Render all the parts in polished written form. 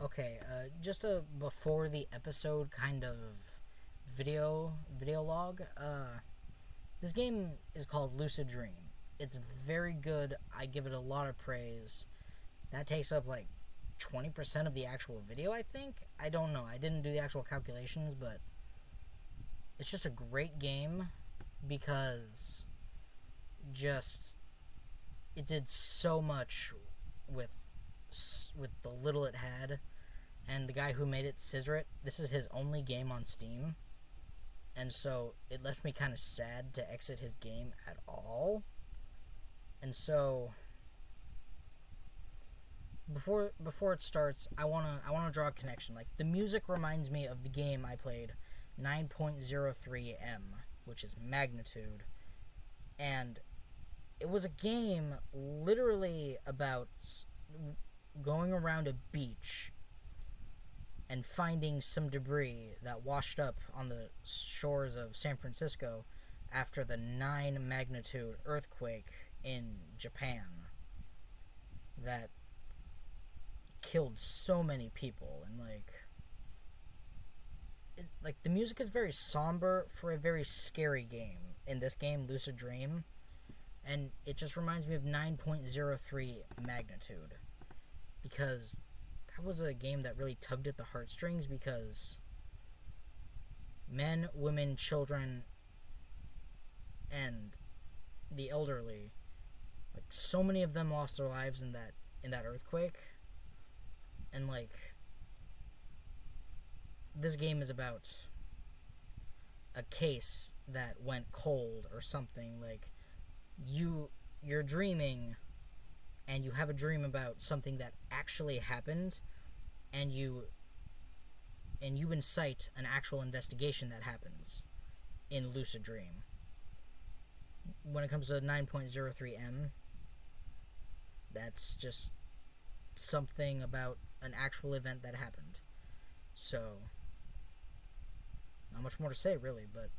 Okay, just a before the episode kind of video log. This game is called Lucid Dream. It's very good. I give it a lot of praise. That takes up like 20% of the actual video, I think. I don't know. I didn't do the actual calculations, but it's just a great game because just it did so much with the little it had. And the guy who made it, Scissor, this is his only game on Steam. And so it left me kind of sad to exit his game at all. And so before it starts, I wanna draw a connection. Like, the music reminds me of the game I played, 9.03M, which is Magnitude. And it was a game literally about going around a beach and finding some debris that washed up on the shores of San Francisco after the 9 magnitude earthquake in Japan that killed so many people. And the music is very somber for a very scary game. In this game, Lucid Dream, and it just reminds me of 9.03 Magnitude, because that was a game that really tugged at the heartstrings, because men, women, children, and the elderly, like, so many of them lost their lives in that earthquake. And this game is about a case that went cold or something. Like, you're dreaming, and you have a dream about something that actually happened, and you incite an actual investigation that happens in Lucid Dream. When it comes to 9.03M, that's just something about an actual event that happened. So, not much more to say, really, but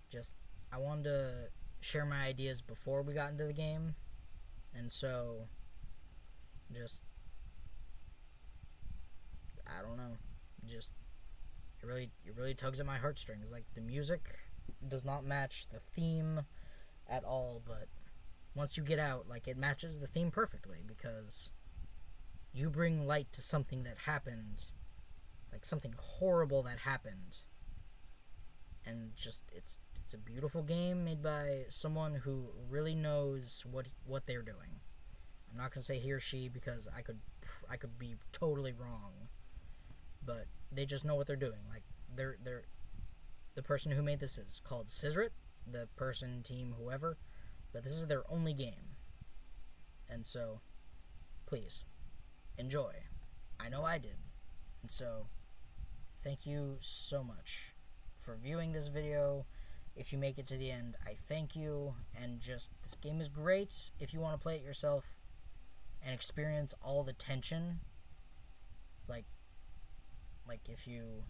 just, I wanted to share my ideas before we got into the game, and so, just, I don't know, just, it really tugs at my heartstrings. Like, the music does not match the theme at all, but once you get out, like, it matches the theme perfectly, because you bring light to something that happened, like something horrible that happened, and just, it's a beautiful game made by someone who really knows what they're doing. I'm not gonna say he or she, because I could be totally wrong, but they just know what they're doing. Like, they're the person who made this is called Scissor, the person, team, whoever, but this is their only game, and so please enjoy. I know I did, and so thank you so much for viewing this video. If you make it to the end, I thank you. And just, this game is great if you want to play it yourself and experience all the tension. Like if you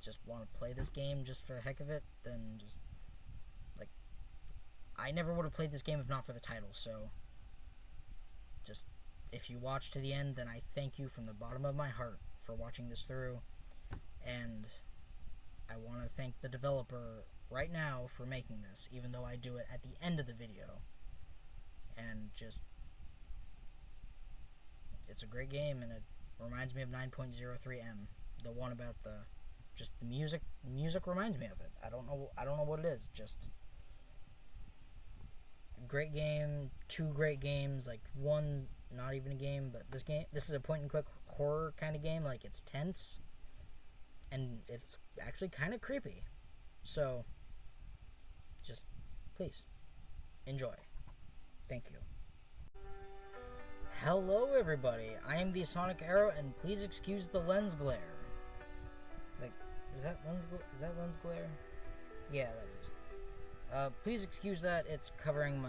just want to play this game just for the heck of it, then just, like, I never would have played this game if not for the title. So just, if you watch to the end, then I thank you from the bottom of my heart for watching this through. And I want to thank the developer right now for making this, even though I do it at the end of the video. And just, it's a great game, and it reminds me of 9.03M. The one about the music. Music reminds me of it. I don't know what it is. Just a great game. 2 great games. Like, one not even a game, but this is a point and click horror kind of game. Like, it's tense, and it's actually kind of creepy. So just, please enjoy. Thank you. Hello everybody, I am the Sonic Arrow, and please excuse the lens glare. Like, is that lens glare? Yeah, that is. Please excuse that. It's covering my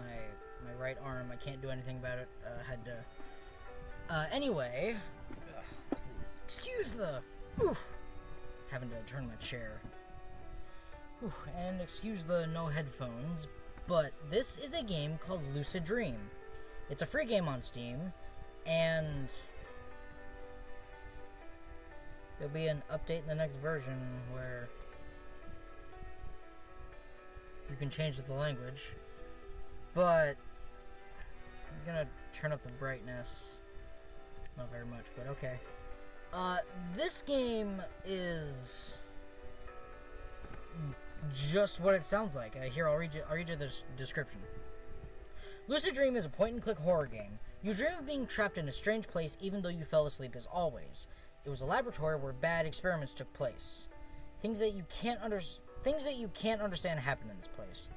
right arm. I can't do anything about it. Had to. Anyway, please excuse the. Having to turn my chair. And excuse the no headphones, but this is a game called Lucid Dream. It's a free game on Steam, and There'll be an update in the next version where you can change the language, but I'm gonna turn up the brightness. Not very much, but okay. This game is just what it sounds like. Here, I'll read you the description. Lucid Dream is a point-and-click horror game. You dream of being trapped in a strange place even though you fell asleep as always. It was a laboratory where bad experiments took place. Things that you can't understand happen in this place.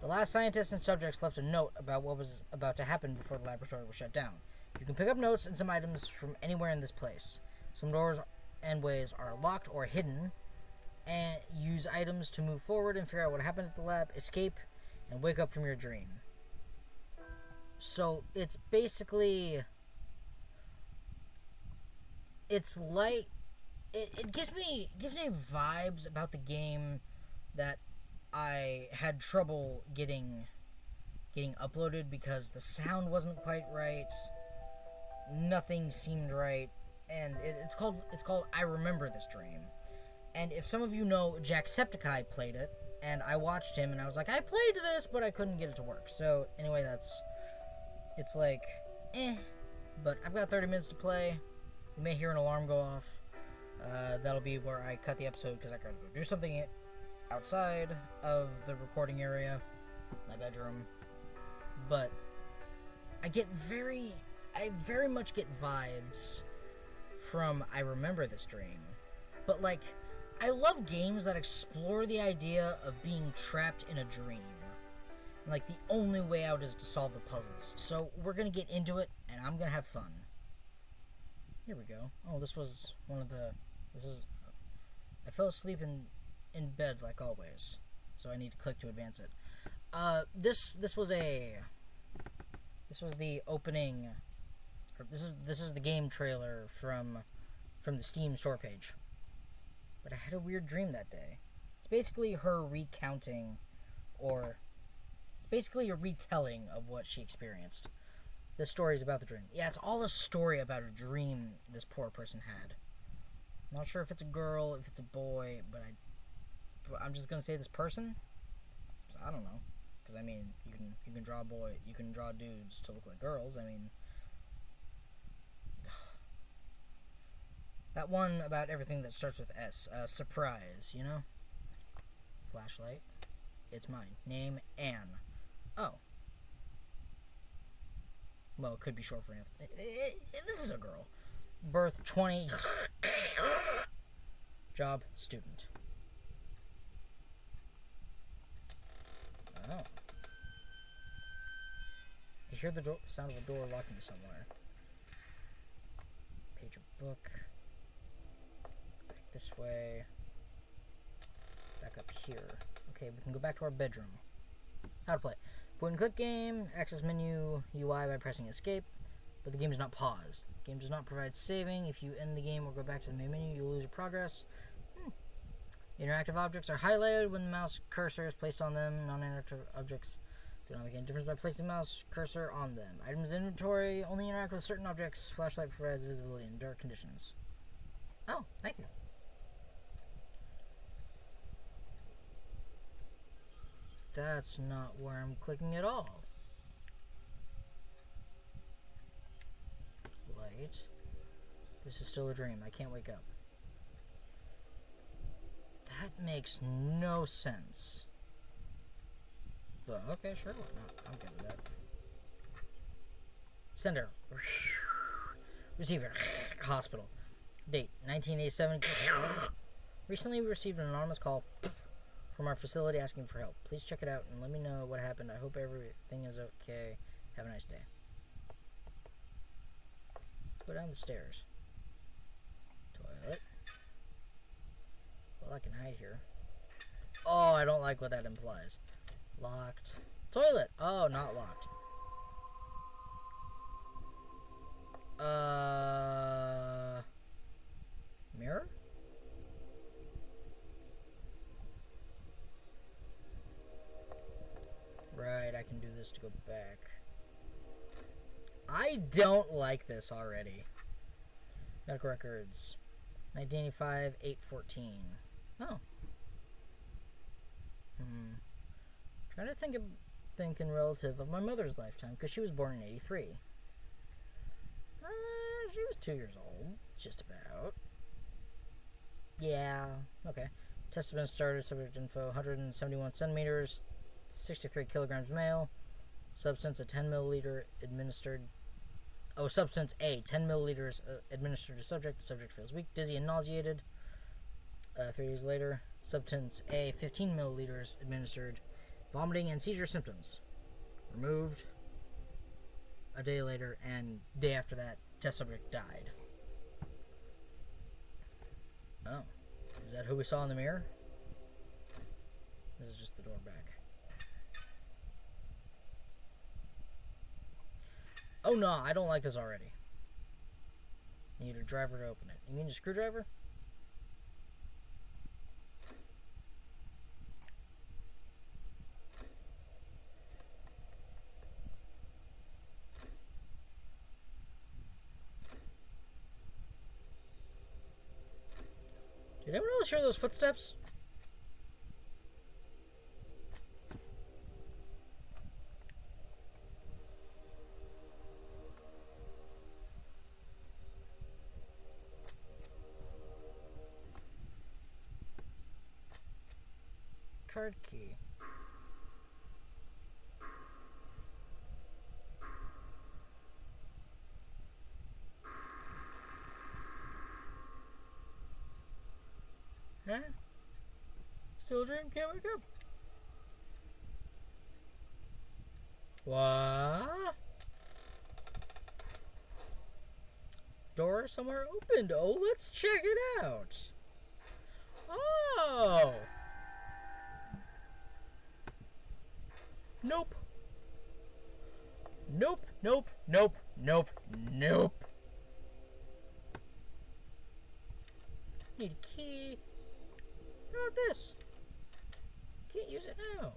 The last scientists and subjects left a note about what was about to happen before the laboratory was shut down. You can pick up notes and some items from anywhere in this place. Some doors and ways are locked or hidden, and use items to move forward and figure out what happened at the lab, escape, and wake up from your dream. So it's basically, it's like, it gives me vibes about the game that I had trouble getting uploaded because the sound wasn't quite right, nothing seemed right, and it's called I Remember This Dream. And if some of you know, Jacksepticeye played it, and I watched him, and I was like, I played this, but I couldn't get it to work. So anyway, it's like, but I've got 30 minutes to play. You may hear an alarm go off. That'll be where I cut the episode because I gotta go do something outside of the recording area, my bedroom. But I very much get vibes from I Remember This Dream. But like, I love games that explore the idea of being trapped in a dream. Like, the only way out is to solve the puzzles. So we're gonna get into it, and I'm gonna have fun. Here we go. Oh, this was one of the... I fell asleep in bed like always, so I need to click to advance it. This was the opening... Or this is the game trailer from the Steam store page. But I had a weird dream that day. It's basically her recounting, or... basically a retelling of what she experienced. The story is about the dream. Yeah, it's all a story about a dream this poor person had. I'm not sure if it's a girl, if it's a boy, but I'm just gonna say this person. I don't know, because I mean, you can draw a boy, you can draw dudes to look like girls. I mean, that one about everything that starts with S. Surprise, you know. Flashlight. It's mine. Name Anne. Oh. Well, it could be short for Anthony. This is a girl. Birth 20. Job student. Oh. You hear the sound of a door locking somewhere. Page of book. Back this way. Back up here. Okay, we can go back to our bedroom. How to play. Point and click game. Access menu UI by pressing escape. But the game is not paused. The game does not provide saving. If you end the game or go back to the main menu, you'll lose your progress. Interactive objects are highlighted when the mouse cursor is placed on them. Non-interactive objects do not make any difference by placing the mouse cursor on them. Items inventory only interact with certain objects. Flashlight provides visibility in dark conditions. Oh, thank you. That's not where I'm clicking at all. Light. This is still a dream. I can't wake up. That makes no sense. But okay, sure, why not? I'm good with that. Sender. Receiver. Hospital. Date 1987. Recently we received an anonymous call from our facility asking for help. Please check it out and let me know what happened. I hope everything is okay. Have a nice day. Let's go down the stairs. Toilet. Well, I can hide here. Oh, I don't like what that implies. Locked. Toilet. Oh, not locked. Mirror? Right, I can do this to go back. I don't like this already. Medical records. 1985, 8/14. Oh. Trying to think in relative of my mother's lifetime, because she was born in 83. She was 2 years old, just about. Yeah, okay. Testament started, subject info, 171 centimeters, 63 kilograms male. Substance, a 10 milliliter administered. Oh, substance A, 10 milliliters administered to subject. Subject feels weak, dizzy, and nauseated. 3 days later, substance A, 15 milliliters administered. Vomiting and seizure symptoms. Removed. A day later, and day after that, test subject died. Oh. Is that who we saw in the mirror? This is just the door back. Oh no, I don't like this already. You need a driver to open it. You mean a screwdriver? Did anyone else hear those footsteps? Card key. Huh? Still a dream? Can't wake up. What? Door somewhere opened. Oh, let's check it out. Oh! Nope. Nope, nope, nope, nope, nope. Need a key. How about this? Can't use it now.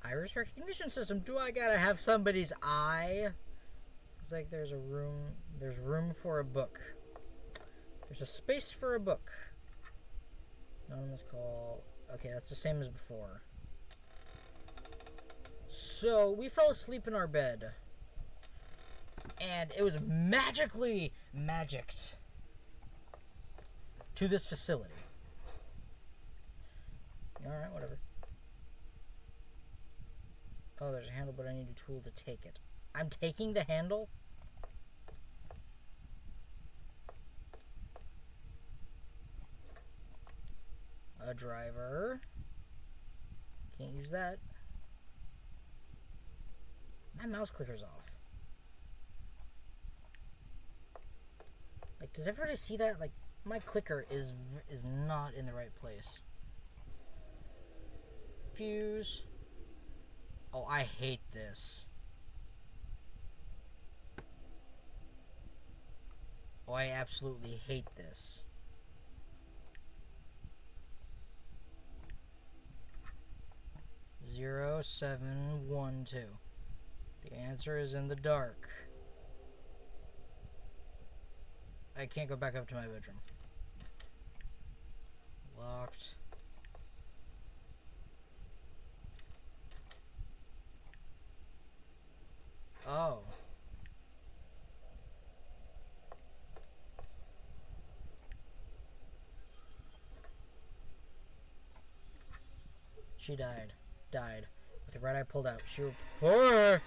Iris recognition system. Do I gotta have somebody's eye? It's like there's room for a book. There's a space for a book. Anonymous call. Okay, that's the same as before. So, we fell asleep in our bed. And it was magically magicked to this facility. Alright, whatever. Oh, there's a handle, but I need a tool to take it. I'm taking the handle? A driver. Can't use that. My mouse clicker's off. Like, does everybody see that? Like, my clicker is not in the right place. Fuse. Oh, I hate this. Oh, I absolutely hate this. Zero, 7, 1, 2. The answer is in the dark. I can't go back up to my bedroom. Locked. Oh. She died. With the right eye pulled out. She reported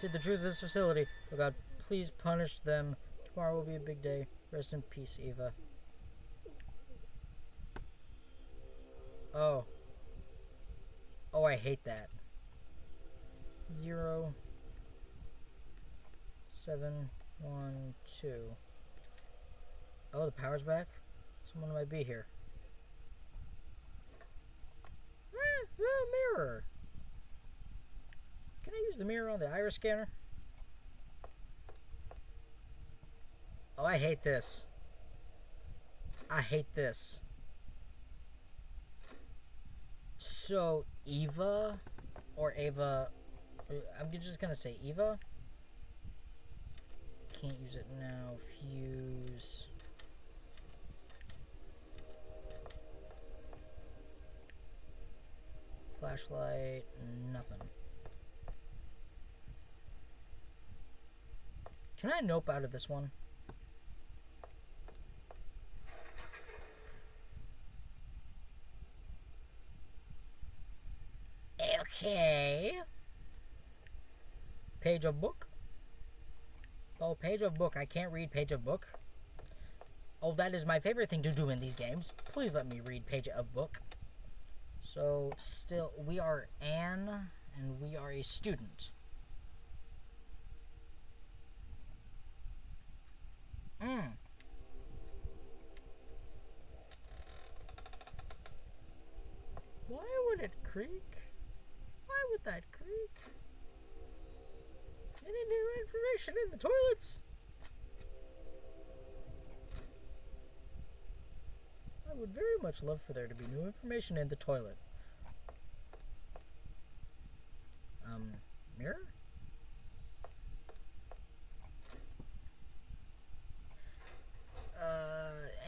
the truth of this facility. Oh God, please punish them. Tomorrow will be a big day. Rest in peace, Eva. Oh. Oh, I hate that. 0, 7, 1, 2. Oh, the power's back? Someone might be here. Mirror. Can I use the mirror on the iris scanner? Oh, I hate this. I hate this. So, Eva or Ava, I'm just gonna say Eva, can't use it now. Fuse. Flashlight, nothing. Can I nope out of this one? Okay. Page of book. Oh, page of book. I can't read page of book. Oh, that is my favorite thing to do in these games. Please let me read page of book. So, still, we are Anne, and we are a student. Why would it creak? Why would that creak? Any new information in the toilets? I would very much love for there to be new information in the toilet. Mirror?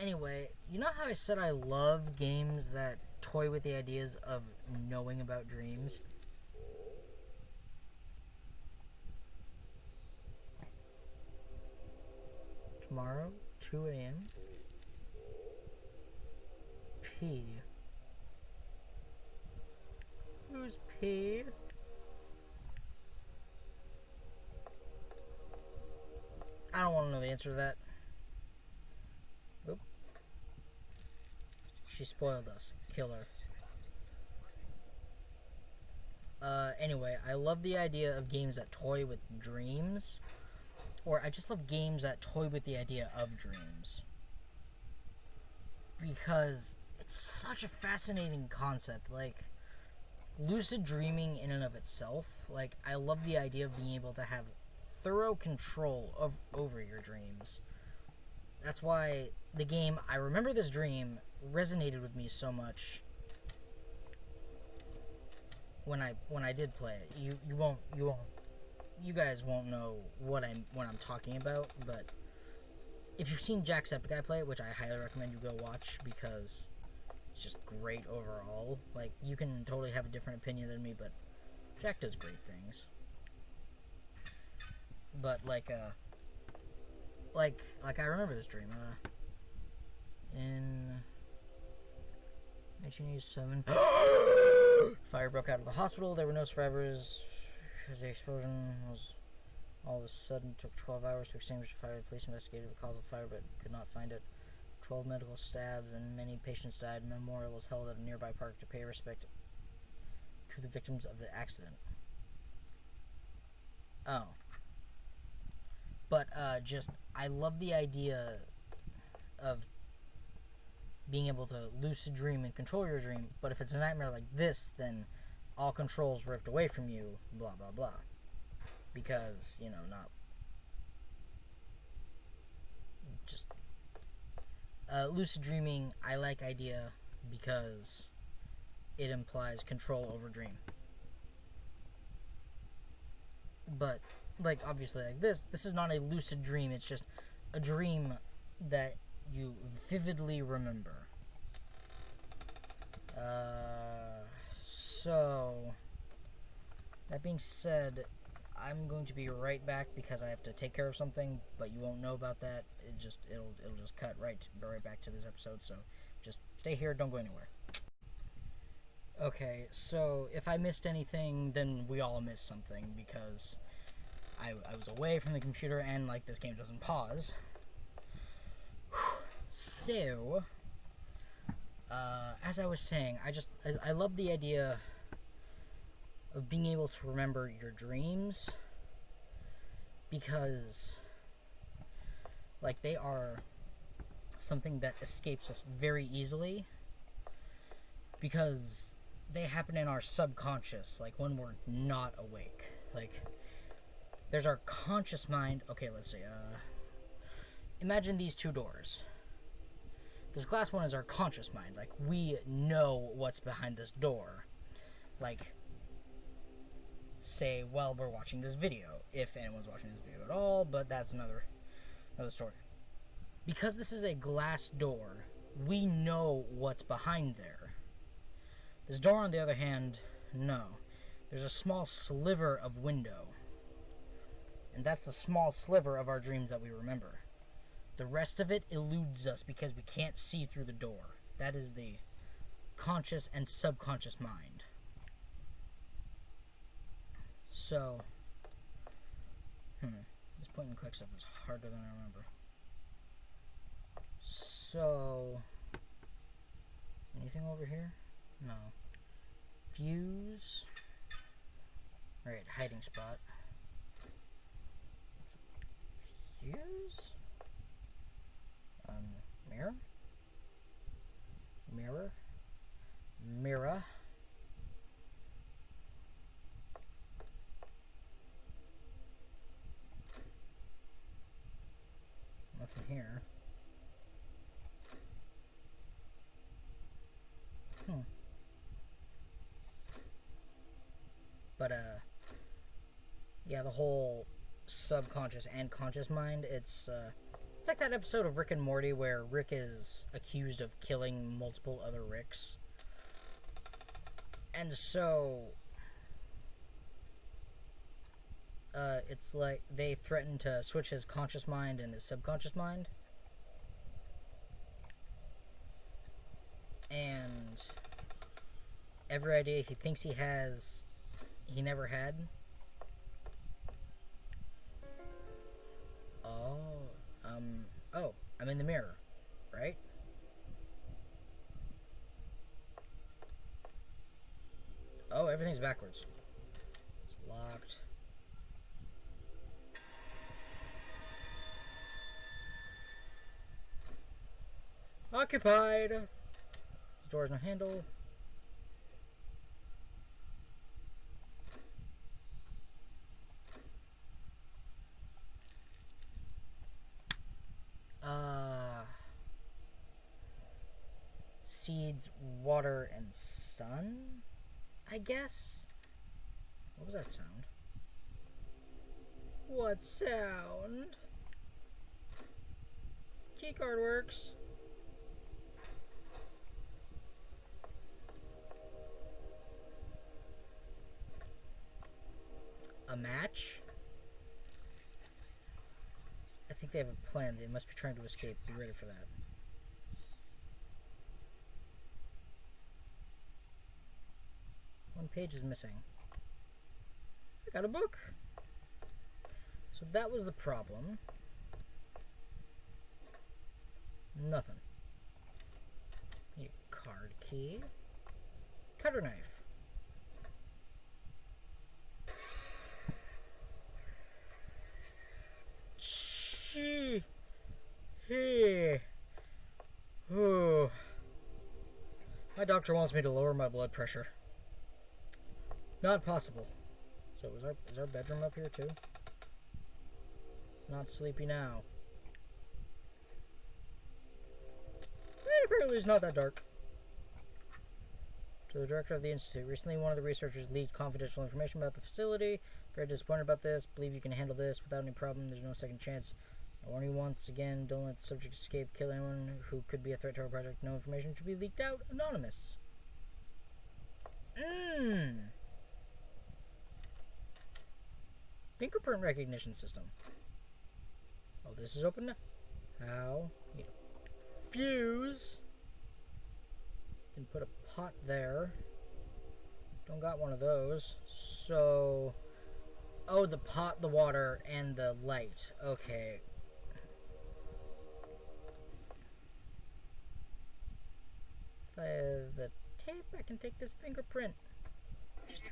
Anyway, you know how I said I love games that toy with the ideas of knowing about dreams? Tomorrow, 2 a.m. P. Who's P? I don't want to know the answer to that. Oop. She spoiled us. Kill her. Anyway, I love the idea of games that toy with dreams. Or I just love games that toy with the idea of dreams. Because it's such a fascinating concept. Like, lucid dreaming in and of itself. Like, I love the idea of being able to have thorough control over your dreams. That's why the game I Remember This Dream resonated with me so much when I did play it. You guys won't know what I'm talking about, but if you've seen Jacksepticeye play it, which I highly recommend you go watch because it's just great overall. Like, you can totally have a different opinion than me, but Jack does great things. But like I Remember This Dream. In 1987, fire broke out of the hospital. There were no survivors as the explosion was all of a sudden took 12 hours to extinguish the fire. The police investigated the cause of the fire but could not find it. 12 medical stabs and many patients died. A memorial was held at a nearby park to pay respect to the victims of the accident. Oh. But just, I love the idea of being able to lucid dream and control your dream, but if it's a nightmare like this, then all control's ripped away from you, blah, blah, blah. Because, you know, not... Just... lucid dreaming, I like idea because it implies control over dream. But... like, obviously, like this is not a lucid dream, it's just a dream that you vividly remember. So, that being said, I'm going to be right back because I have to take care of something, but you won't know about that. It'll just cut right back to this episode, so just stay here, don't go anywhere. Okay, so if I missed anything, then we all missed something because I was away from the computer and, like, this game doesn't pause. So, as I was saying, I love the idea of being able to remember your dreams because, like, they are something that escapes us very easily because they happen in our subconscious, like, when we're not awake. Like, there's our conscious mind. Okay, let's see. Imagine these two doors. This glass one is our conscious mind. Like, we know what's behind this door. Like, say, while we're watching this video. If anyone's watching this video at all, but that's another of the story. Because this is a glass door, we know what's behind there. This door, on the other hand, no. There's a small sliver of window. And that's the small sliver of our dreams that we remember. The rest of it eludes us because we can't see through the door. That is the conscious and subconscious mind. So, this point and click stuff is harder than I remember. So, anything over here? No. Fuse. Alright, hiding spot. Fuse. Mirror. Mirror. Mirror. Nothing here. But, yeah, the whole subconscious and conscious mind, it's like that episode of Rick and Morty where Rick is accused of killing multiple other Ricks. And so, it's like they threaten to switch his conscious mind and his subconscious mind. And every idea he thinks he has, he never had. Oh, I'm in the mirror, right? Oh, everything's backwards. It's locked. Occupied. This door has no handle. Seeds, water, and sun, I guess? What was that sound? What sound? Keycard works. A match? I think they have a plan. They must be trying to escape. Be ready for that. One page is missing. I got a book. So that was the problem. Nothing. Need a card key. Cutter knife. Gee. Hey. Oh. My doctor wants me to lower my blood pressure. Not possible. So is our bedroom up here too? Not sleepy now. Apparently it's not that dark. To the director of the institute. Recently one of the researchers leaked confidential information about the facility. Very disappointed about this. Believe you can handle this without any problem. There's no second chance. I warn you once again, don't let the subject escape. Kill anyone who could be a threat to our project. No information should be leaked out. Anonymous. Fingerprint recognition system. Oh, this is open now. How? Need a fuse. Can put a pot there. Don't got one of those. So, oh, the pot, the water, and the light. Okay. If I have the tape, I can take this fingerprint. Just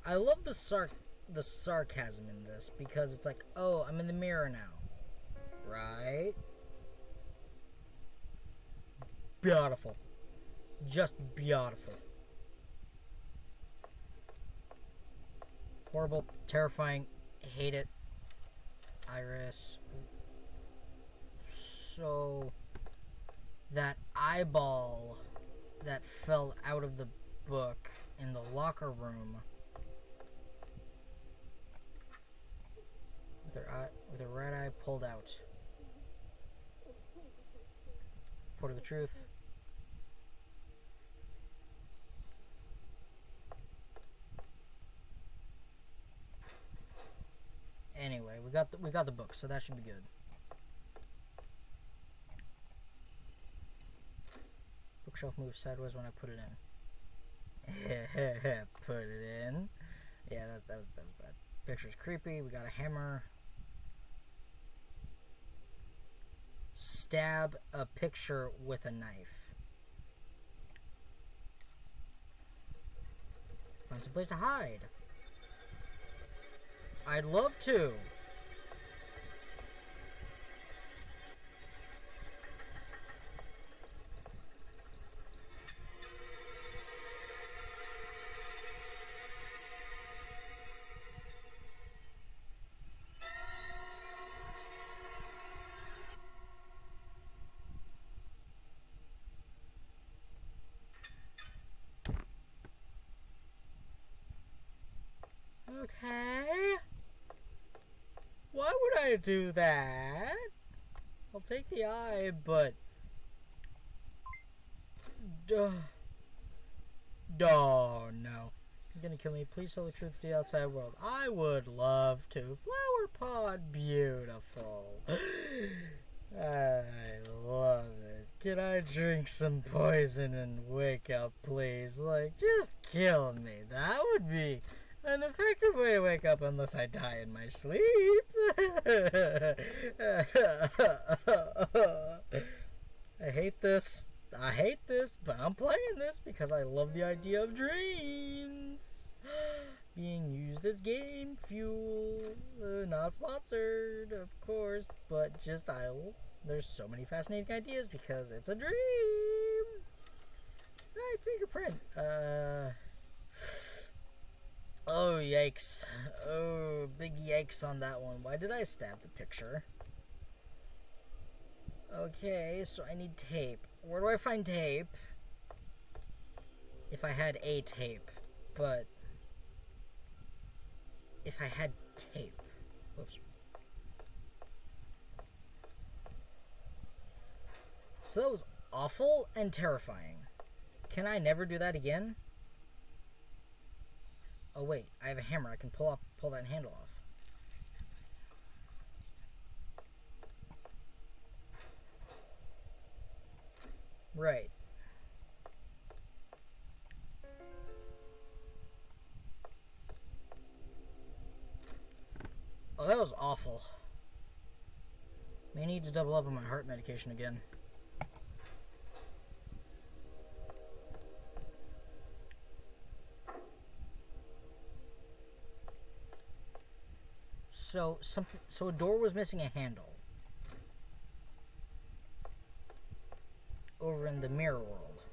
I love the sarcasm in this because it's like, oh, I'm in the mirror now, right? beautiful. Just beautiful. Horrible, terrifying, hate it. Iris. So, that eyeball that fell out of the book in the locker room with her right eye pulled out. Report of the truth. Anyway, we got the book, so that should be good. Bookshelf moves sideways when I put it in. Put it in. Yeah, that was bad. Picture's creepy. We got a hammer. Stab a picture with a knife. Find some place to hide. I'd love to. Okay. Why would I do that? I'll take the eye, but... Oh, no. You're gonna kill me. Please tell the truth to the outside world. I would love to. Flower pot, beautiful. I love it. Can I drink some poison and wake up, please? Like, just kill me. That would be an effective way to wake up unless I die in my sleep. I hate this, but I'm playing this because I love the idea of dreams being used as game fuel. Not sponsored, of course, but just there's so many fascinating ideas because it's a dream. Right, fingerprint. Oh, yikes. Oh, big yikes on that one. Why did I stab the picture? Okay, so I need tape. Where do I find tape? If I had a tape. But if I had tape. Whoops. So that was awful and terrifying. Can I never do that again? Oh wait, I have a hammer. I can pull that handle off. Right. Oh, that was awful. May need to double up on my heart medication again. So a door was missing a handle over in the mirror world.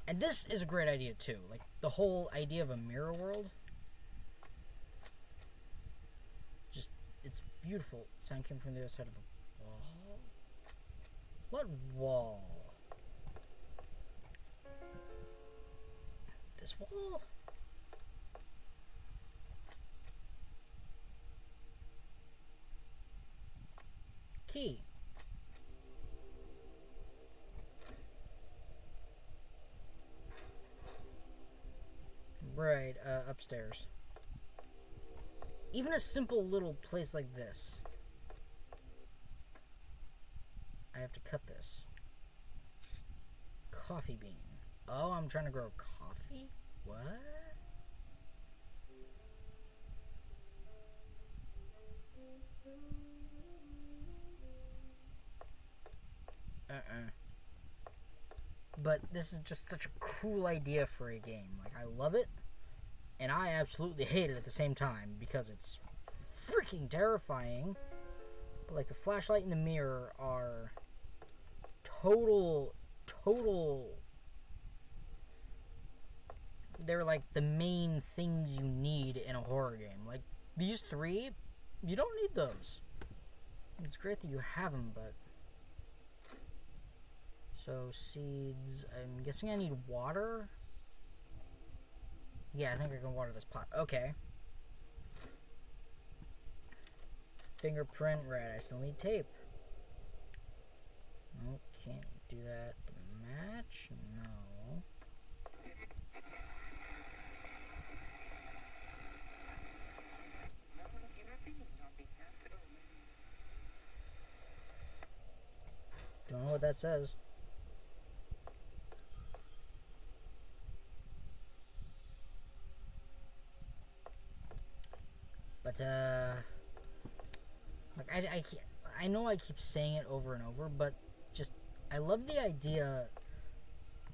And this is a great idea too. Like the whole idea of a mirror world. Just it's beautiful. Sound came from the other side of the wall. What wall? This wall? Key. Right, upstairs. Even a simple little place like this. I have to cut this. Coffee bean. Oh, I'm trying to grow coffee? What? But this is just such a cool idea for a game. Like, I love it, and I absolutely hate it at the same time because it's freaking terrifying. But, like, the flashlight and the mirror are total. They're like the main things you need in a horror game. Like these three, you don't need those. It's great that you have them, but so seeds. I'm guessing I need water. Yeah, I think I can water this pot. Okay. Fingerprint red. I still need tape. Nope, can't do that. Match? No. Don't know what that says. But, like, I know I keep saying it over and over, but just, I love the idea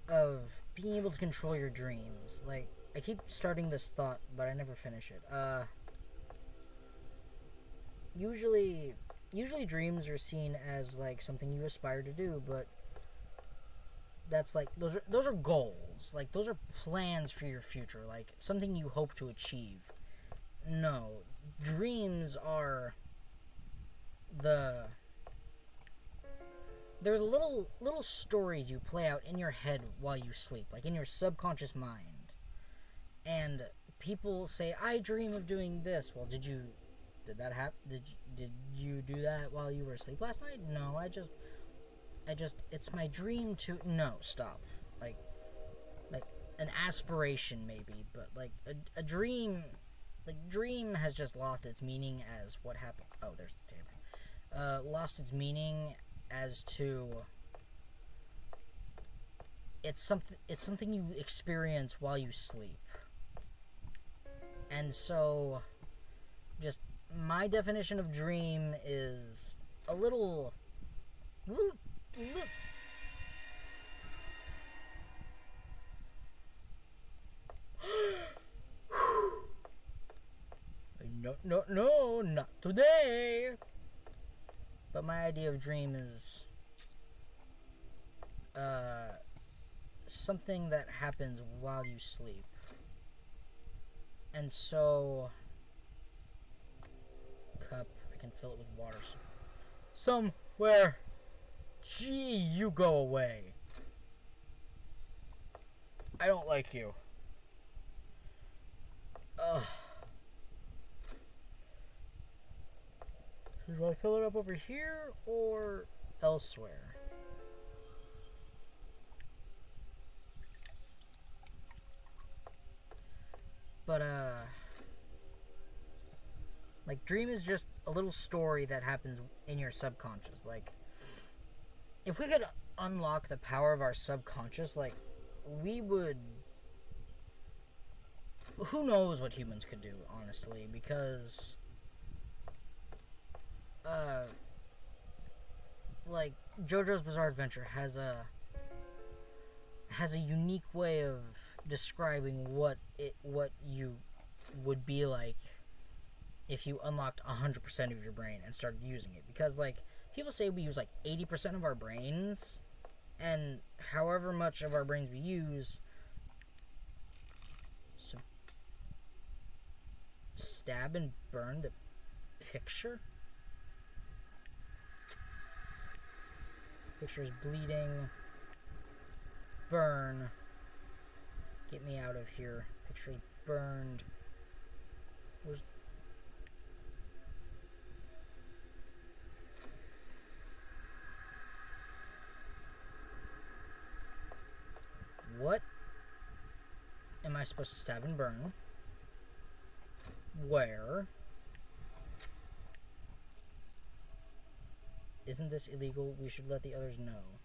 of being able to control your dreams. Like, I keep starting this thought, but I never finish it. Usually dreams are seen as, like, something you aspire to do, but that's, like, those are goals. Like, those are plans for your future. Like, something you hope to achieve. No. Dreams are they're the little stories you play out in your head while you sleep, like in your subconscious mind. And people say, "I dream of doing this." Well, did that happen? Did you do that while you were asleep last night? No, I just it's my dream to. No, stop. Like an aspiration maybe, but like a dream. Like, dream has just lost its meaning as what happened. Oh, there's the tape. Lost its meaning as to it's something you experience while you sleep. And so, just my definition of dream is a little No, not today. But my idea of dream is something that happens while you sleep. And so, cup, I can fill it with water somewhere. Gee, you go away. I don't like you. Ugh. Do I fill it up over here or elsewhere? But, like, dream is just a little story that happens in your subconscious. Like, if we could unlock the power of our subconscious, like, we would... Who knows what humans could do, honestly, because... like, JoJo's Bizarre Adventure has a unique way of describing what you would be like if you unlocked 100% of your brain and started using it. Because, like, people say we use like 80% of our brains, and however much of our brains we use, so stab and burn the picture. Picture's bleeding. Burn. Get me out of here. Picture's burned. Where's... What am I supposed to stab and burn? Where? Isn't this illegal? We should let the others know.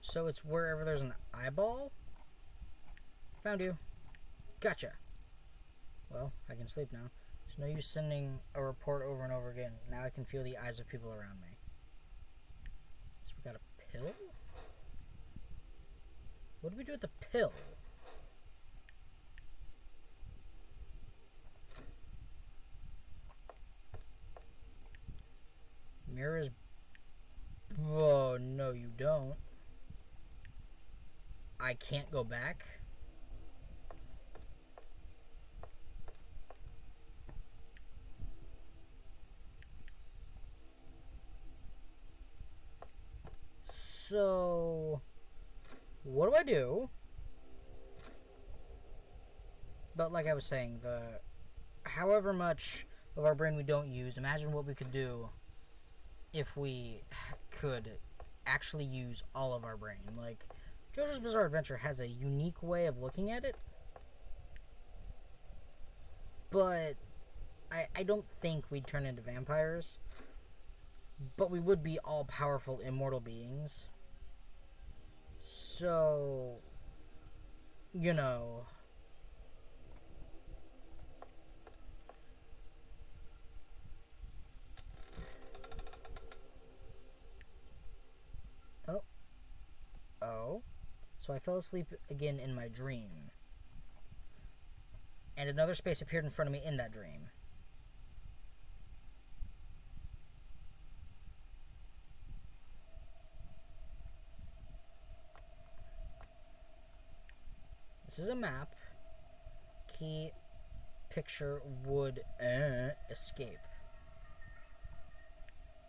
So it's wherever there's an eyeball? Found you. Gotcha. Well, I can sleep now. There's no use sending a report over and over again. Now I can feel the eyes of people around me. So we got a pill? What do we do with the pill? mirror is... Oh, no, you don't. I can't go back. So, what do I do? But like I was saying, however much of our brain we don't use, imagine what we could do if we could actually use all of our brain. Like, JoJo's Bizarre Adventure has a unique way of looking at it, but I don't think we'd turn into vampires. But we would be all-powerful, immortal beings. So, you know... Oh. Oh. So I fell asleep again in my dream. And another space appeared in front of me in that dream. This is a map. Key picture would escape.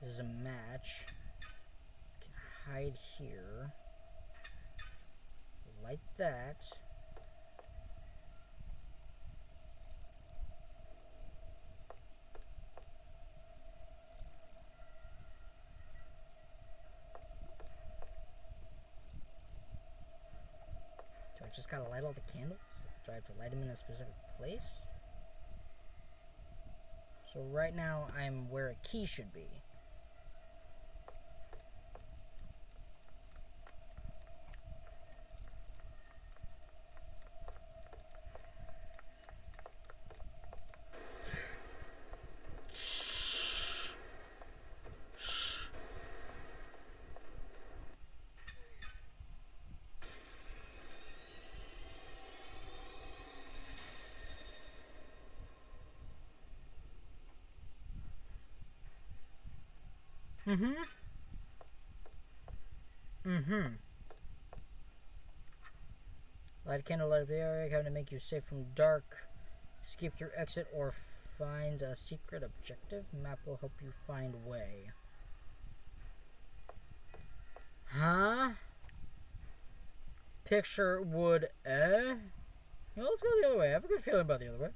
This is a match. Can hide here. Like that. Do I just gotta light all the candles? Do I have to light them in a specific place? So right now I'm where a key should be. Light a candle, light up the area, having to make you safe from dark. Skip through exit or find a secret objective. Map will help you find way. Huh? Picture would No, let's go the other way. I have a good feeling about the other way.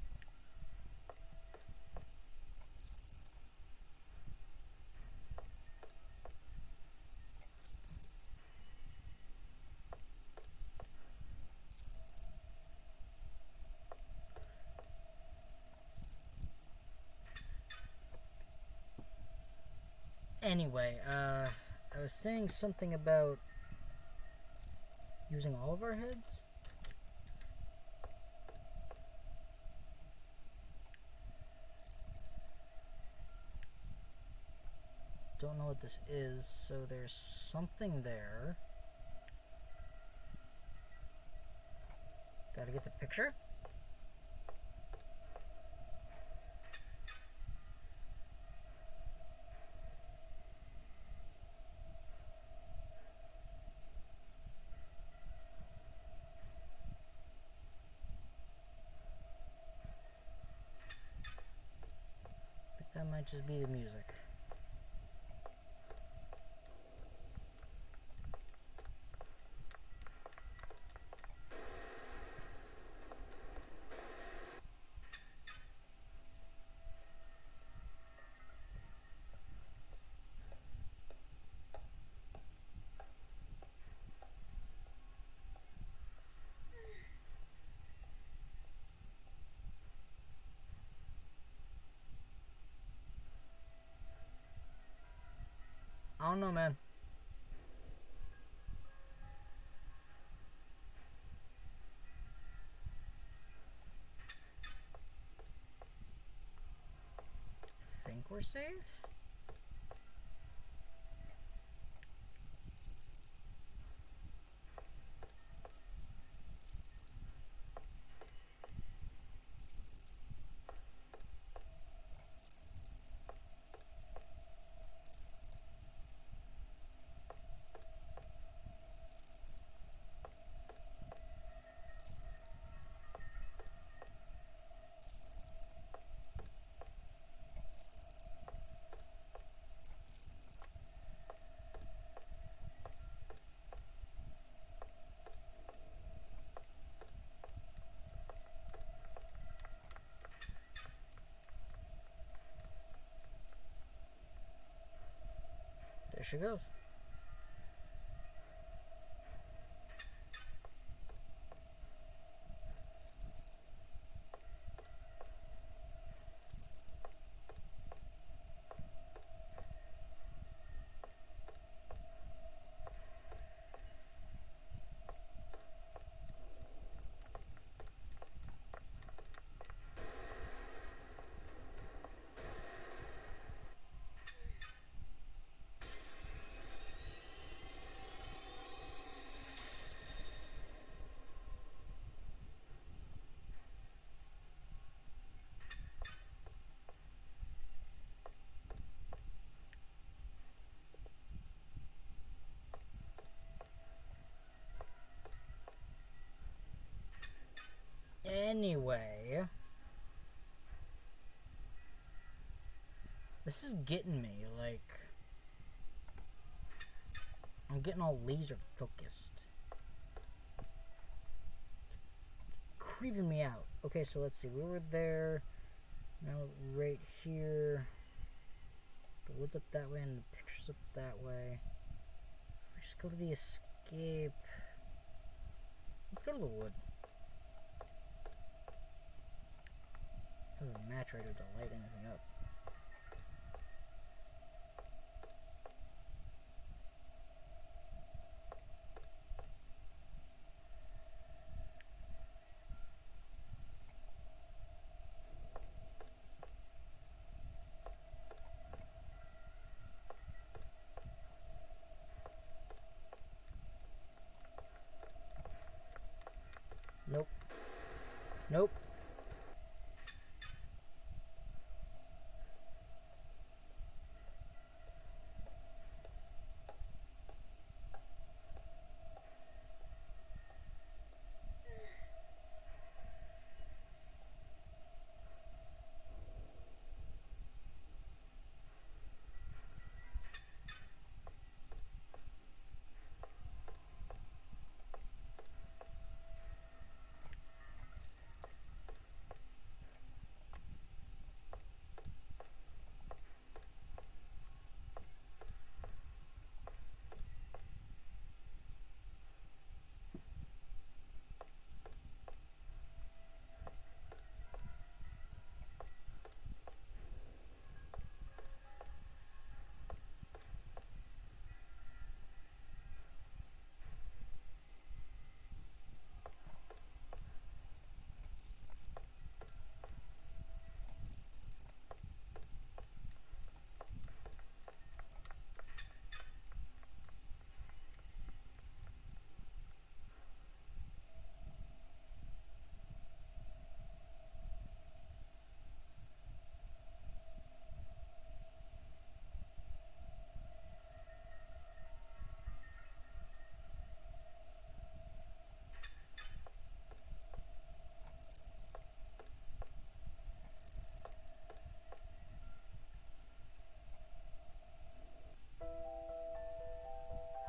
Anyway, I was saying something about using all of our heads. Don't know what this is, so there's something there. Gotta get the picture. I think that might just be the music. I don't know, man. Think we're safe? she goes. Anyway, this is getting me, like, I'm getting all laser focused. Creeping me out. Okay, so let's see, we were there, now right here, the wood's up that way and the picture's up that way. We just go to the escape. Let's go to the wood. There's a match right here to light anything up. Nope. Nope.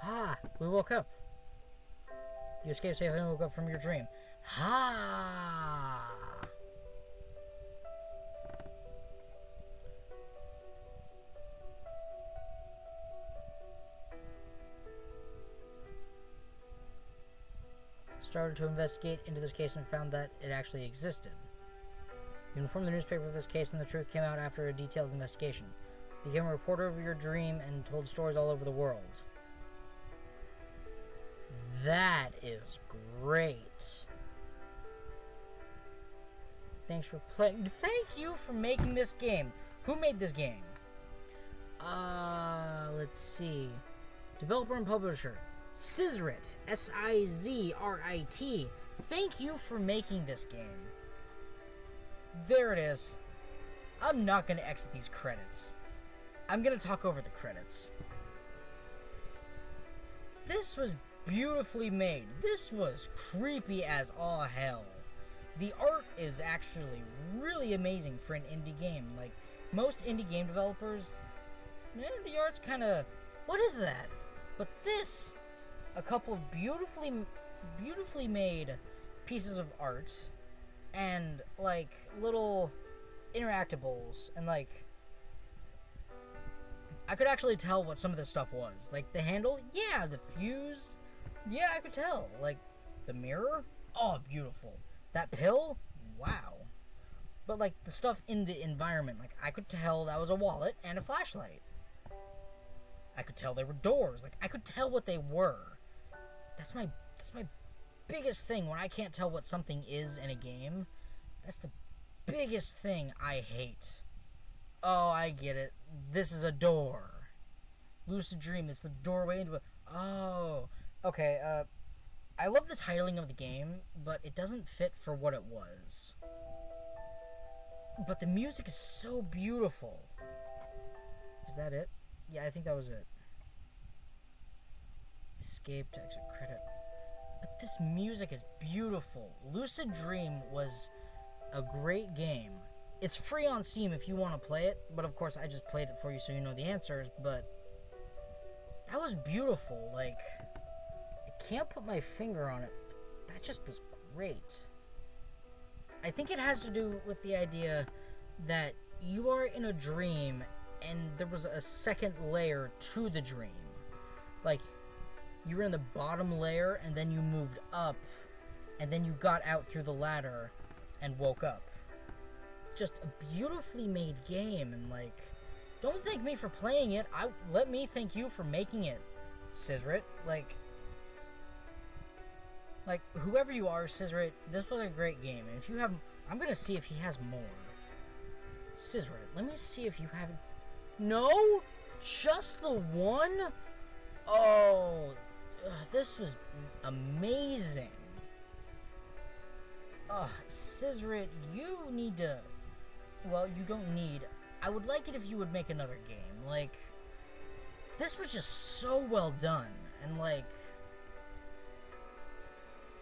Ha! We woke up. You escaped safely and woke up from your dream. Ha! Started to investigate into this case and found that it actually existed. You informed the newspaper of this case and the truth came out after a detailed investigation. Became a reporter of your dream and told stories all over the world. That is great. Thanks for playing. Thank you for making this game. Who made this game? Let's see. Developer and publisher. Sizrit. S-I-Z-R-I-T. Thank you for making this game. There it is. I'm not going to exit these credits. I'm going to talk over the credits. This was beautifully made. This was creepy as all hell. The art is actually really amazing for an indie game. Like, most indie game developers, the art's kind of, what is that? But this, a couple of beautifully made pieces of art, and, like, little interactables, and, like, I could actually tell what some of this stuff was. Like, the handle, yeah. The fuse, yeah, I could tell. Like, the mirror, oh, beautiful. That pill, wow. But, like, the stuff in the environment, like, I could tell that was a wallet and a flashlight. I could tell they were doors. Like, I could tell what they were. That's my biggest thing when I can't tell what something is in a game. That's the biggest thing I hate. Oh, I get it. This is a door. Lucid Dream is the doorway into a... Oh. Okay, I love the titling of the game, but it doesn't fit for what it was. But the music is so beautiful. Is that it? Yeah, I think that was it. Escape to exit credit. But this music is beautiful. Lucid Dream was a great game. It's free on Steam if you want to play it, but of course I just played it for you so you know the answers, but that was beautiful. Like, I can't put my finger on it, but that just was great. I think it has to do with the idea that you are in a dream and there was a second layer to the dream. Like, you were in the bottom layer and then you moved up and then you got out through the ladder and woke up. Just a beautifully made game, and like, don't thank me for playing it. Let me thank you for making it, Scisrit. Like whoever you are, Scisrit, this was a great game. And if you have, I'm gonna see if he has more. Scisrit, let me see if you have. No, just the one. Oh, this was amazing. Scisrit, you need to. Well, you don't need. I would like it if you would make another game. Like, this was just so well done. And, like,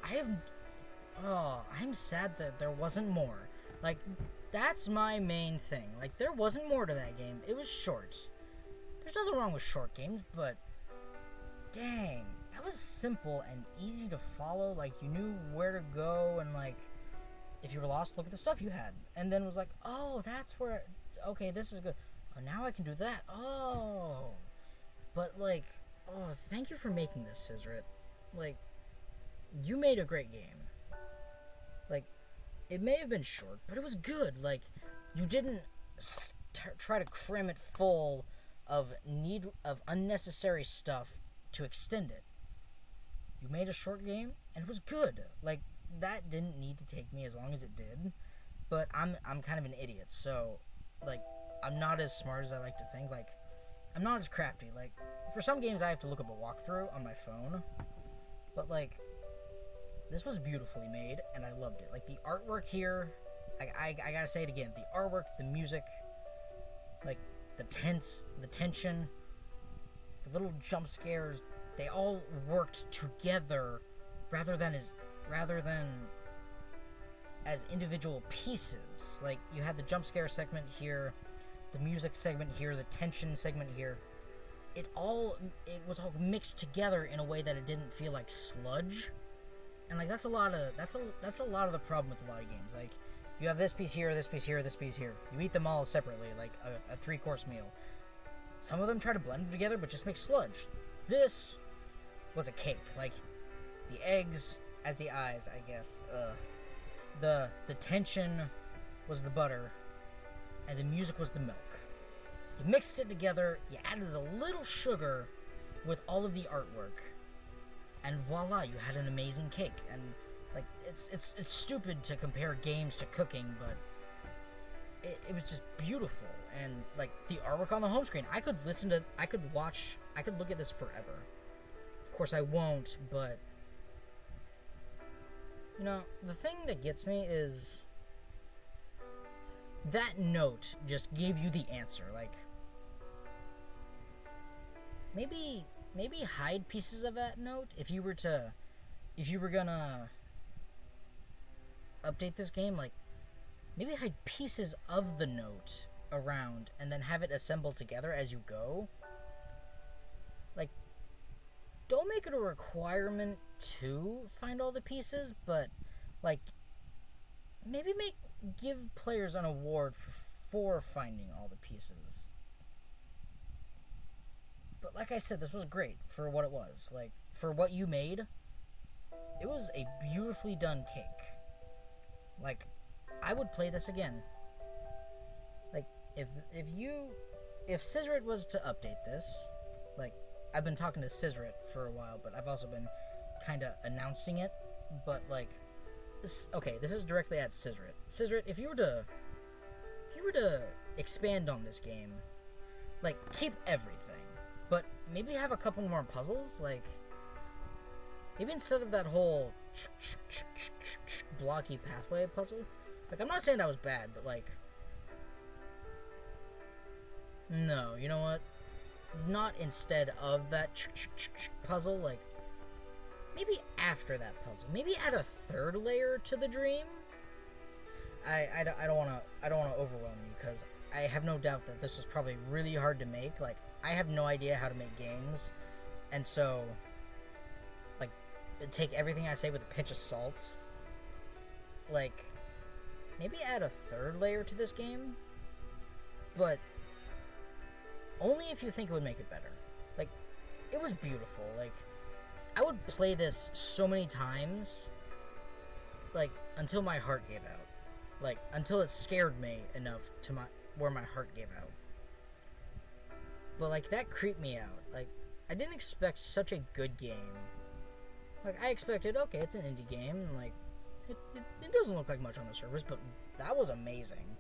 I'm sad that there wasn't more. Like, that's my main thing. Like, there wasn't more to that game. It was short. There's nothing wrong with short games, but dang, that was simple and easy to follow. Like, you knew where to go, and, like, if you were lost, look at the stuff you had. And then was like, oh, that's where... Okay, this is good. Oh, now I can do that. Oh. But, like... Oh, thank you for making this, Scisrit. Like, you made a great game. Like, it may have been short, but it was good. Like, you didn't try to cram it full of unnecessary stuff to extend it. You made a short game, and it was good. Like, that didn't need to take me as long as it did, but I'm kind of an idiot, so, like, I'm not as smart as I like to think. Like, I'm not as crafty. Like, for some games I have to look up a walkthrough on my phone, but, like, this was beautifully made, and I loved it. Like, the artwork here, I gotta say it again, the artwork, the music, like, the tension, the little jump scares, they all worked together rather than as individual pieces. Like, you had the jump scare segment here, the music segment here, the tension segment here. It was all mixed together in a way that it didn't feel like sludge. And like, that's a lot of the problem with a lot of games. Like, you have this piece here, this piece here, this piece here. You eat them all separately, like a 3-course meal. Some of them try to blend them together, but just make sludge. This was a cake. Like, the eggs as the eyes, I guess. The tension was the butter, and the music was the milk. You mixed it together, you added a little sugar with all of the artwork, and voila, you had an amazing cake. And like, it's stupid to compare games to cooking, but it was just beautiful. And like, the artwork on the home screen, I could look at this forever. Of course I won't, but you know, the thing that gets me is that note just gave you the answer. Like, maybe hide pieces of that note if you were gonna update this game. Like, maybe hide pieces of the note around and then have it assembled together as you go. Like, don't make it a requirement to find all the pieces, but like, maybe give players an award for finding all the pieces. But like I said, this was great for what it was. Like, for what you made, it was a beautifully done cake. Like, I would play this again. Like, if Scissorit was to update this, like, I've been talking to Scissorit for a while, but I've also been kind of announcing it. But like, this is directly at Scissorit. Scissorit, if you were to expand on this game, like, keep everything, but maybe have a couple more puzzles. Like, maybe instead of that whole blocky pathway puzzle, like, I'm not saying that was bad, but like, no, you know what? Not instead of that puzzle, like, maybe after that puzzle. Maybe add a third layer to the dream. I don't want to overwhelm you, because I have no doubt that this was probably really hard to make. Like, I have no idea how to make games, and so, like, take everything I say with a pinch of salt. Like, maybe add a third layer to this game, but only if you think it would make it better. Like, it was beautiful. Like, I would play this so many times, like, until my heart gave out. Like, until it scared me enough to where my heart gave out. But, like, that creeped me out. Like, I didn't expect such a good game. Like, I expected, okay, it's an indie game, and, like, it doesn't look like much on the surface, but that was amazing.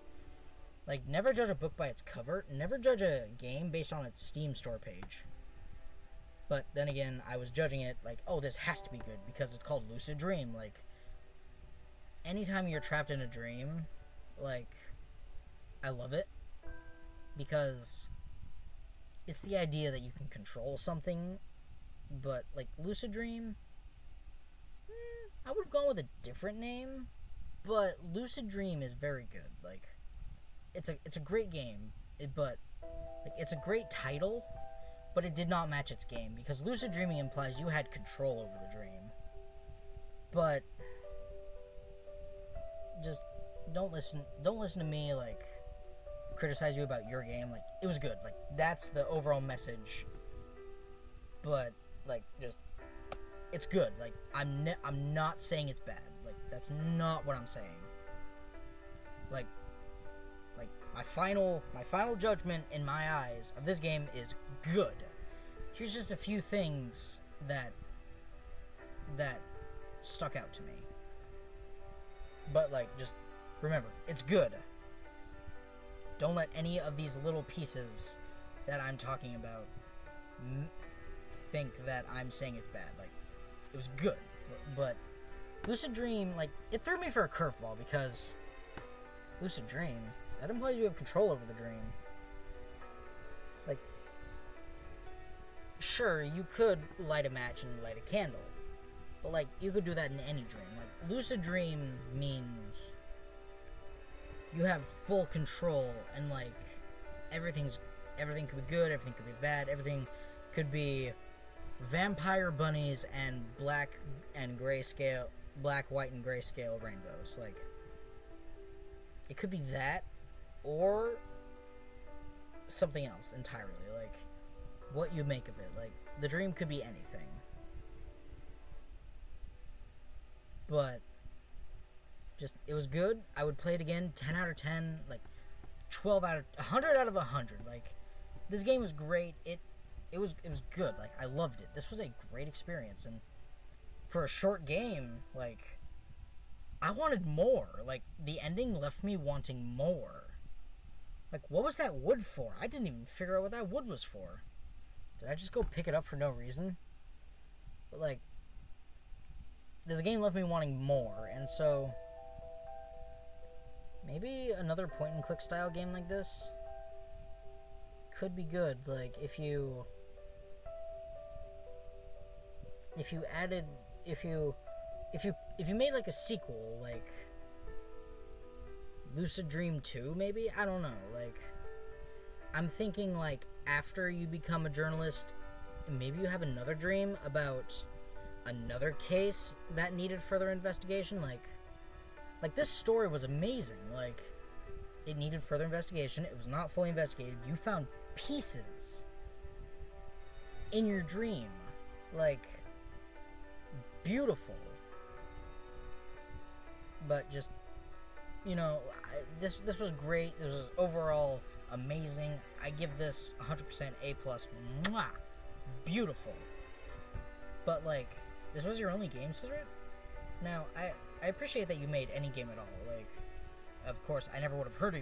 Like, never judge a book by its cover. Never judge a game based on its Steam store page. But then again, I was judging it like, oh, this has to be good because it's called Lucid Dream. Like, anytime you're trapped in a dream, like, I love it. Because it's the idea that you can control something. But, like, Lucid Dream, I would have gone with a different name. But Lucid Dream is very good. Like, it's a great game, but like, it's a great title, but it did not match its game, because lucid dreaming implies you had control over the dream. But just don't listen to me, like, criticize you about your game. Like, it was good. Like, that's the overall message. But like, just, it's good. Like, I'm not saying it's bad. Like, that's not what I'm saying. Like, my final judgment in my eyes of this game is good. Here's just a few things that stuck out to me. But, like, just remember, it's good. Don't let any of these little pieces that I'm talking about think that I'm saying it's bad. Like, it was good. But Lucid Dream, like, it threw me for a curveball, because Lucid Dream, that implies you have control over the dream. Like, sure, you could light a match and light a candle, but, like, you could do that in any dream. Like, lucid dream means you have full control, and, like, everything could be good, everything could be bad, everything could be vampire bunnies and black, white, and grayscale rainbows. Like, it could be that, or something else entirely. Like, what you make of it. Like, the dream could be anything. But just, it was good. I would play it again. 10 out of 10. Like, 100 out of 100. Like, this game was great. It was good. Like, I loved it. This was a great experience. And for a short game, like, I wanted more. Like, the ending left me wanting more. Like, what was that wood for? I didn't even figure out what that wood was for. Did I just go pick it up for no reason? But, like, this game left me wanting more, and so maybe another point-and-click style game like this could be good. Like, if you made, like, a sequel, like Lucid Dream 2, maybe? I don't know. Like, I'm thinking, like, after you become a journalist, maybe you have another dream about another case that needed further investigation. Like, this story was amazing. Like, it needed further investigation. It was not fully investigated. You found pieces in your dream. Like, beautiful. But just, this was great. This was overall amazing. I give this 100% A+. Mwah! Beautiful. But, like, this was your only game, Scissor? Now, I appreciate that you made any game at all. Like, of course, I never would have heard of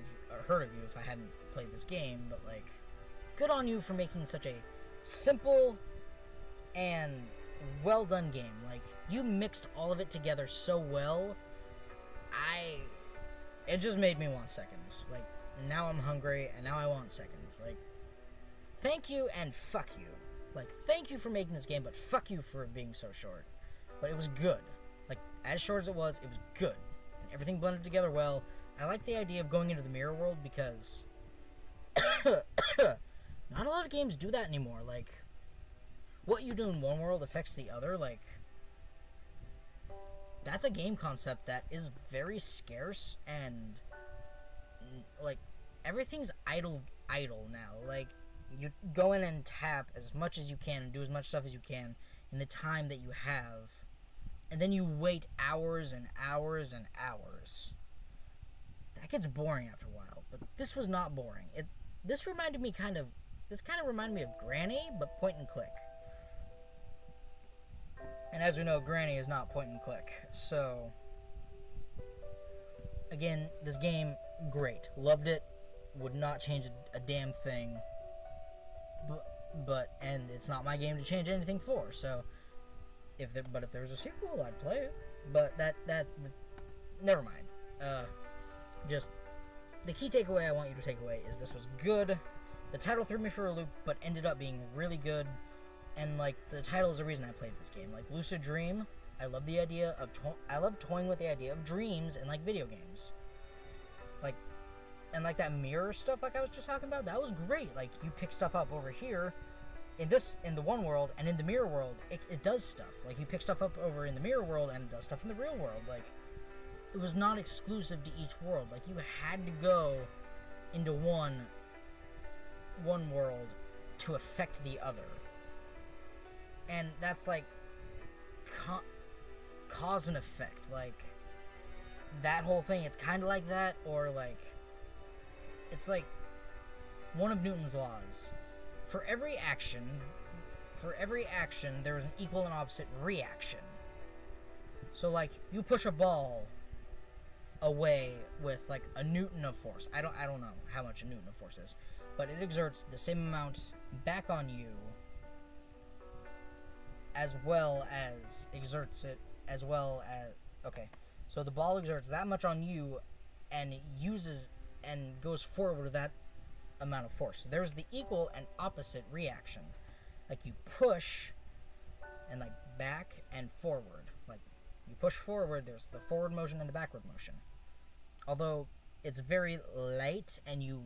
you if I hadn't played this game, but, like, good on you for making such a simple and well done game. Like, you mixed all of it together so well. It just made me want seconds. Like, now I'm hungry and now I want seconds. Like, thank you and fuck you. Like, thank you for making this game, but fuck you for being so short. But it was good. Like, as short as it was good. And everything blended together well. I like the idea of going into the mirror world because not a lot of games do that anymore. Like, what you do in one world affects the other. Like, that's a game concept that is very scarce, and like, everything's idle now. Like, you go in and tap as much as you can and do as much stuff as you can in the time that you have, and then you wait hours and hours and hours. That gets boring after a while, but this was not boring. This kind of reminded me of Granny, but point and click. And as we know, Granny is not point and click. So, again, this game, great. Loved it. Would not change a damn thing. And it's not my game to change anything for. So, if there was a sequel, I'd play it. But that never mind. Just, the key takeaway I want you to take away is this was good. The title threw me for a loop, but ended up being really good. And, like, the title is the reason I played this game. Like, Lucid Dream, I love the idea of... I love toying with the idea of dreams in, like, video games. Like, and, like, that mirror stuff, like I was just talking about, that was great. Like, you pick stuff up over here, in the one world, and in the mirror world, it does stuff. Like, you pick stuff up over in the mirror world, and it does stuff in the real world. Like, it was not exclusive to each world. Like, you had to go into one world to affect the other. And that's like cause and effect. Like, that whole thing, it's kind of like that, or like, it's like one of Newton's laws. For every action, there is an equal and opposite reaction. So, like, you push a ball away with like a Newton of force. I don't know how much a Newton of force is, but it exerts the same amount back on you, as well as okay, so the ball exerts that much on you and uses and goes forward with that amount of force. So there's the equal and opposite reaction. Like, you push and, like, back and forward. Like, you push forward, there's the forward motion and the backward motion. Although it's very light and you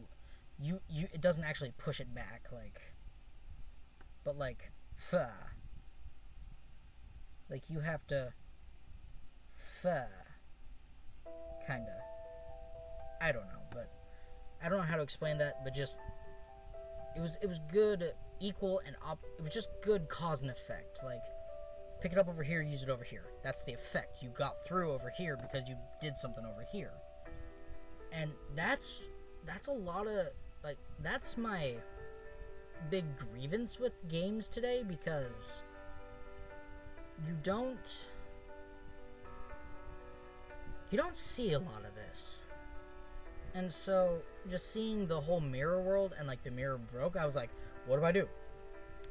it doesn't actually push it back, like, but like like, you have to kinda. I don't know, but I don't know how to explain that, but just it was good, equal and it was just good cause and effect. Like, pick it up over here, use it over here. That's the effect. You got through over here because you did something over here. And that's a lot of, like, that's my big grievance with games today, because you don't see a lot of this. And so, just seeing the whole mirror world and, like, the mirror broke, I was like, what do I do?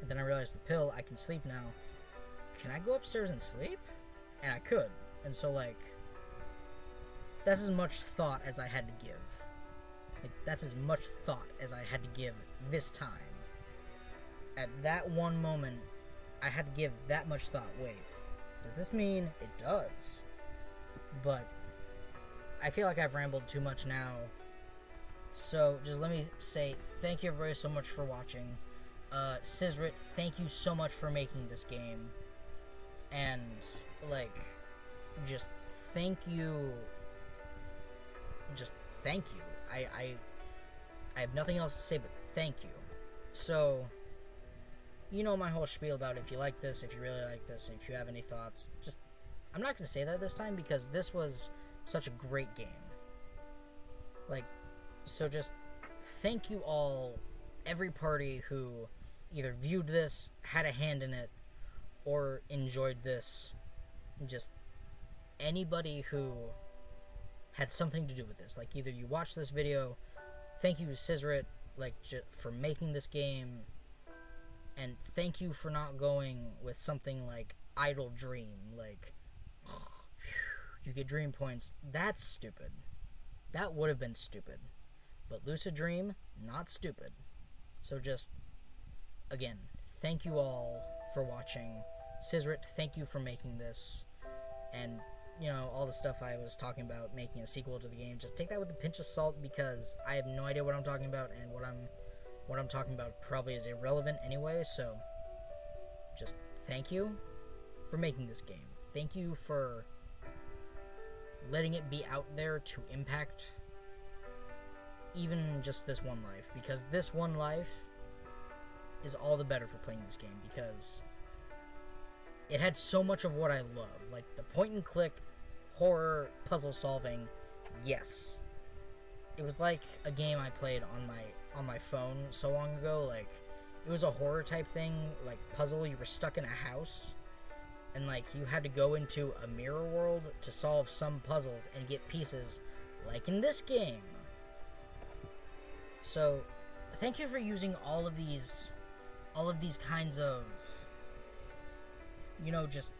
And then I realized the pill, I can sleep now. Can I go upstairs and sleep? And I could. And so, like, that's as much thought as I had to give. Like, that's as much thought as I had to give this time. At that one moment, I had to give that much thought. Wait, does this mean it does? But I feel like I've rambled too much now. So just let me say thank you everybody so much for watching. Scisrit, thank you so much for making this game. And, like, just thank you. Just thank you. I have nothing else to say but thank you. So, you know my whole spiel about if you like this, if you really like this, if you have any thoughts. Just, I'm not going to say that this time because this was such a great game. Like, so just thank you all, every party who either viewed this, had a hand in it, or enjoyed this. Just anybody who had something to do with this. Like, either you watched this video, thank you, Scissorit, like, for making this game, and thank you for not going with something like Idle Dream, like, you get dream points. That's stupid. That would have been stupid. But Lucid Dream, not stupid. So just, again, thank you all for watching. Scissorit, thank you for making this. And, you know, all the stuff I was talking about making a sequel to the game, just take that with a pinch of salt because I have no idea what I'm talking about, and what I'm talking about probably is irrelevant anyway, so just thank you for making this game. Thank you for letting it be out there to impact even just this one life, because this one life is all the better for playing this game, because it had so much of what I love, like the point and click horror puzzle solving. Yes, it was like a game I played on my phone so long ago. Like, it was a horror type thing, like puzzle. You were stuck in a house and like you had to go into a mirror world to solve some puzzles and get pieces, like in this game. So thank you for using all of these kinds of, you know, just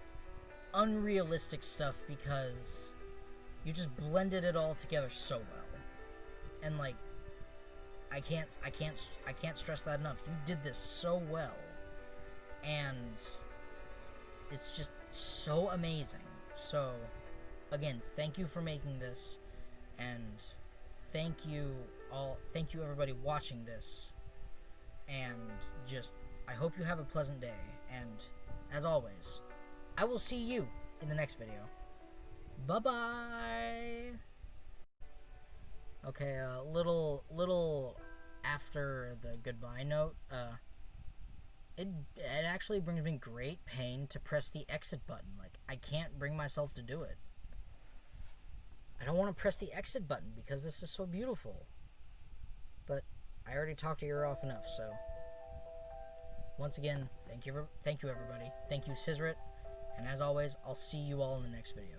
unrealistic stuff, because you just blended it all together so well. And like, I can't stress that enough. You did this so well, and it's just so amazing. So again, thank you for making this, and thank you everybody watching this, and just I hope you have a pleasant day, and as always, I will see you in the next video. Bye-bye! Okay, little after the goodbye note, it actually brings me great pain to press the exit button. Like, I can't bring myself to do it. I don't want to press the exit button because this is so beautiful. But I already talked your ear off enough, so once again, thank you everybody. Thank you, Scissorit, and as always, I'll see you all in the next video.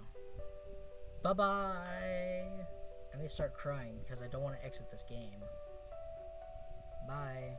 Bye-bye! I may start crying because I don't want to exit this game. Bye.